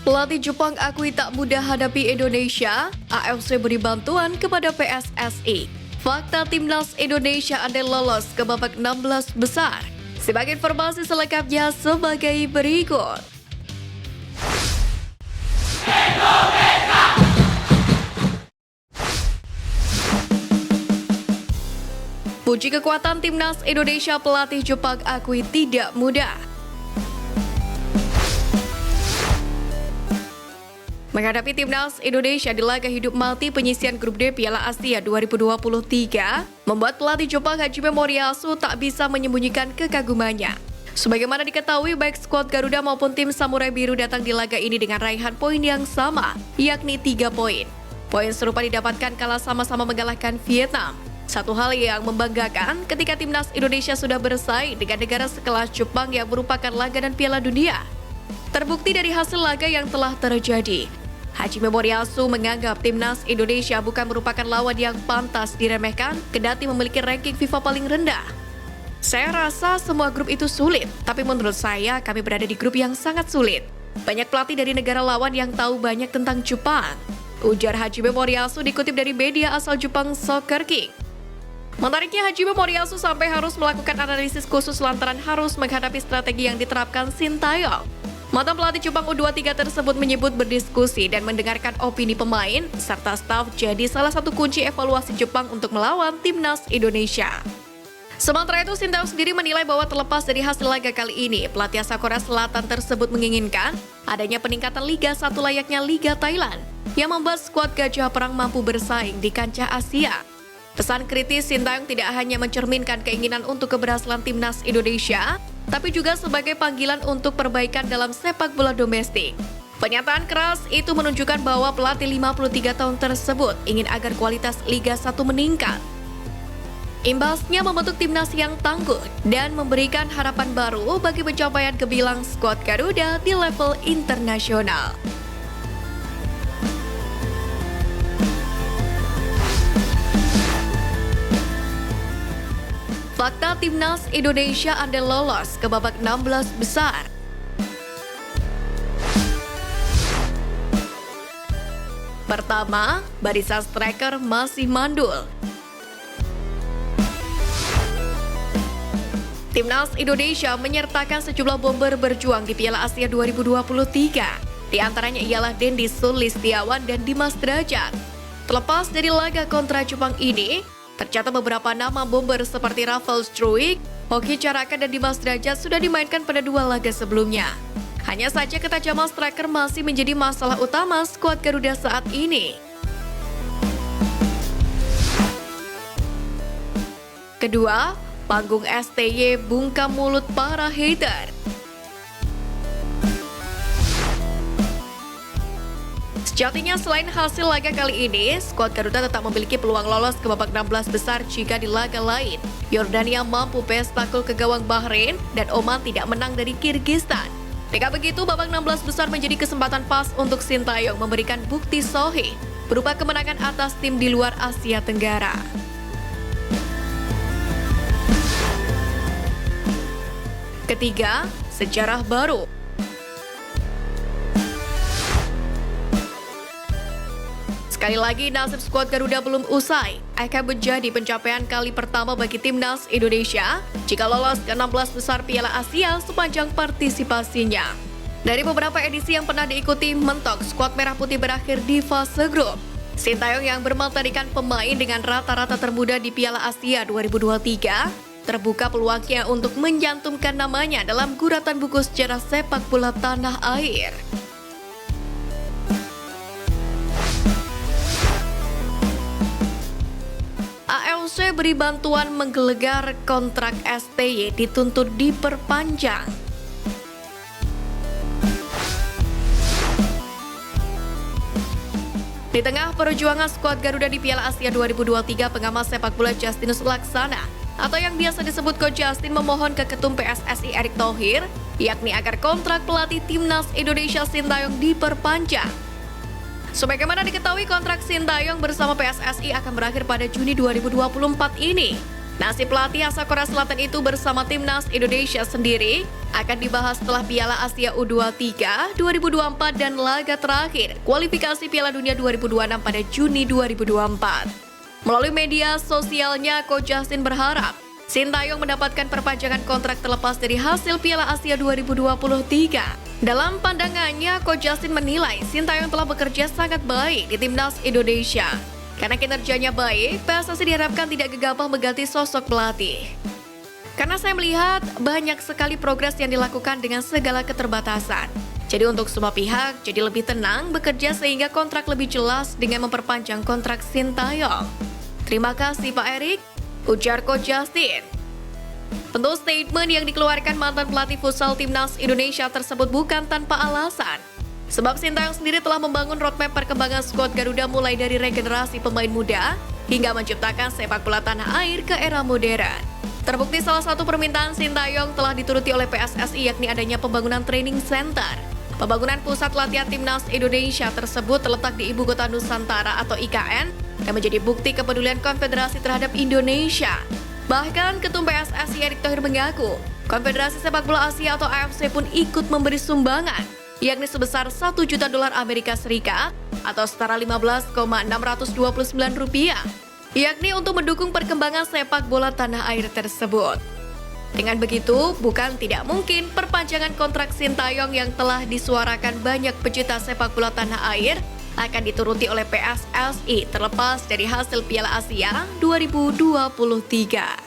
Pelatih Jepang akui tak mudah hadapi Indonesia, AFC beri bantuan kepada PSSI. Fakta timnas Indonesia ada lolos ke babak 16 besar. Sebagai informasi selengkapnya sebagai berikut. Puji kekuatan timnas Indonesia, pelatih Jepang akui tidak mudah. Menghadapi timnas Indonesia di laga hidup mati penyisian grup D Piala Asia 2023, membuat pelatih Jepang Hajime Moriyasu tak bisa menyembunyikan kekagumannya. Sebagaimana diketahui, baik skuad Garuda maupun tim Samurai Biru datang di laga ini dengan raihan poin yang sama, yakni 3 poin. Poin serupa didapatkan kala sama-sama mengalahkan Vietnam. Satu hal yang membanggakan ketika timnas Indonesia sudah bersaing dengan negara sekelas Jepang yang merupakan laga dan Piala Dunia. Terbukti dari hasil laga yang telah terjadi. Hajime Moriyasu menganggap timnas Indonesia bukan merupakan lawan yang pantas diremehkan, kendati memiliki ranking FIFA paling rendah. Saya rasa semua grup itu sulit, tapi menurut saya kami berada di grup yang sangat sulit. Banyak pelatih dari negara lawan yang tahu banyak tentang Jepang. Ujar Hajime Moriyasu dikutip dari media asal Jepang Soccer King. Menariknya, Hajime Moriyasu sampai harus melakukan analisis khusus lantaran harus menghadapi strategi yang diterapkan Sintayong. Mantan pelatih Jepang U23 tersebut menyebut berdiskusi dan mendengarkan opini pemain serta staf jadi salah satu kunci evaluasi Jepang untuk melawan timnas Indonesia. Sementara itu, Sintayong sendiri menilai bahwa terlepas dari hasil laga kali ini, pelatih asal Korea Selatan tersebut menginginkan adanya peningkatan Liga 1 layaknya Liga Thailand yang membuat skuad Gajah Perang mampu bersaing di kancah Asia. Pesan kritis Sintayong tidak hanya mencerminkan keinginan untuk keberhasilan timnas Indonesia, tapi juga sebagai panggilan untuk perbaikan dalam sepak bola domestik. Pernyataan keras itu menunjukkan bahwa pelatih 53 tahun tersebut ingin agar kualitas Liga 1 meningkat. Imbasnya membentuk timnas yang tangguh dan memberikan harapan baru bagi pencapaian gemilang skuad Garuda di level internasional. Fakta timnas Indonesia Anda lolos ke babak 16 besar. Pertama, barisan striker masih mandul. Timnas Indonesia menyertakan sejumlah bomber berjuang di Piala Asia 2023. Di antaranya ialah Dendi Sulistiawan dan Dimas Derajat. Terlepas dari laga kontra Jepang ini, tercatat beberapa nama bomber seperti Rafael Struijk, Hoki Caraka, dan Dimas Derajat sudah dimainkan pada 2 laga sebelumnya. Hanya saja ketajaman striker masih menjadi masalah utama skuad Garuda saat ini. Kedua, panggung STY bungkam mulut para hater. Sejatinya selain hasil laga kali ini, skuad Garuda tetap memiliki peluang lolos ke babak 16 besar jika di laga lain Yordania mampu pestakul ke gawang Bahrain dan Oman tidak menang dari Kirgistan. Jika begitu, babak 16 besar menjadi kesempatan pas untuk Sintayong memberikan bukti sahih berupa kemenangan atas tim di luar Asia Tenggara. Ketiga, sejarah baru. Sekali lagi, nasib skuad Garuda belum usai. Akan menjadi pencapaian kali pertama bagi timnas Indonesia jika lolos ke 16 besar Piala Asia sepanjang partisipasinya. Dari beberapa edisi yang pernah diikuti, mentok skuad Merah Putih berakhir di fase grup. Sintayong yang bermaterikan pemain dengan rata-rata termuda di Piala Asia 2023, terbuka peluangnya untuk mencantumkan namanya dalam guratan buku sejarah sepak bola tanah air. AFC beri bantuan menggelegar kontrak STY dituntut diperpanjang. Di tengah perjuangan skuad Garuda di Piala Asia 2023, pengamat sepak bola Justinus Laksana atau yang biasa disebut Coach Justin memohon ke Ketum PSSI Erick Thohir, yakni agar kontrak pelatih timnas Indonesia Sintayong diperpanjang. Sebagaimana diketahui, kontrak Sintayong bersama PSSI akan berakhir pada Juni 2024 ini. Nasib pelatih asal Korea Selatan itu bersama timnas Indonesia sendiri akan dibahas setelah Piala Asia U23 2024 dan laga terakhir kualifikasi Piala Dunia 2026 pada Juni 2024. Melalui media sosialnya, Coach Justin berharap Sintayong mendapatkan perpanjangan kontrak terlepas dari hasil Piala Asia 2023. Dalam pandangannya, Coach Justin menilai Sintayong telah bekerja sangat baik di timnas Indonesia. Karena kinerjanya baik, PSSI diharapkan tidak gegabah mengganti sosok pelatih. Karena saya melihat banyak sekali progres yang dilakukan dengan segala keterbatasan. Jadi untuk semua pihak jadi lebih tenang bekerja sehingga kontrak lebih jelas dengan memperpanjang kontrak Sintayong. Terima kasih Pak Erik, ujar Coach Justin. Tentu statement yang dikeluarkan mantan pelatih futsal timnas Indonesia tersebut bukan tanpa alasan. Sebab Sintayong sendiri telah membangun roadmap perkembangan skuad Garuda mulai dari regenerasi pemain muda hingga menciptakan sepak bola tanah air ke era modern. Terbukti salah satu permintaan Sintayong telah dituruti oleh PSSI yakni adanya pembangunan training center. Pembangunan pusat latihan timnas Indonesia tersebut terletak di Ibu Kota Nusantara atau IKN yang menjadi bukti kepedulian Konfederasi terhadap Indonesia. Bahkan Ketum PSSI Erick Thohir mengaku Konfederasi Sepak Bola Asia atau AFC pun ikut memberi sumbangan yakni sebesar 1 juta dolar Amerika Serikat atau setara 15,629 rupiah, yakni untuk mendukung perkembangan sepak bola tanah air tersebut. Dengan begitu, bukan tidak mungkin perpanjangan kontrak Sintayong yang telah disuarakan banyak pecinta sepak bola tanah air akan dituruti oleh PSSI terlepas dari hasil Piala Asia 2023.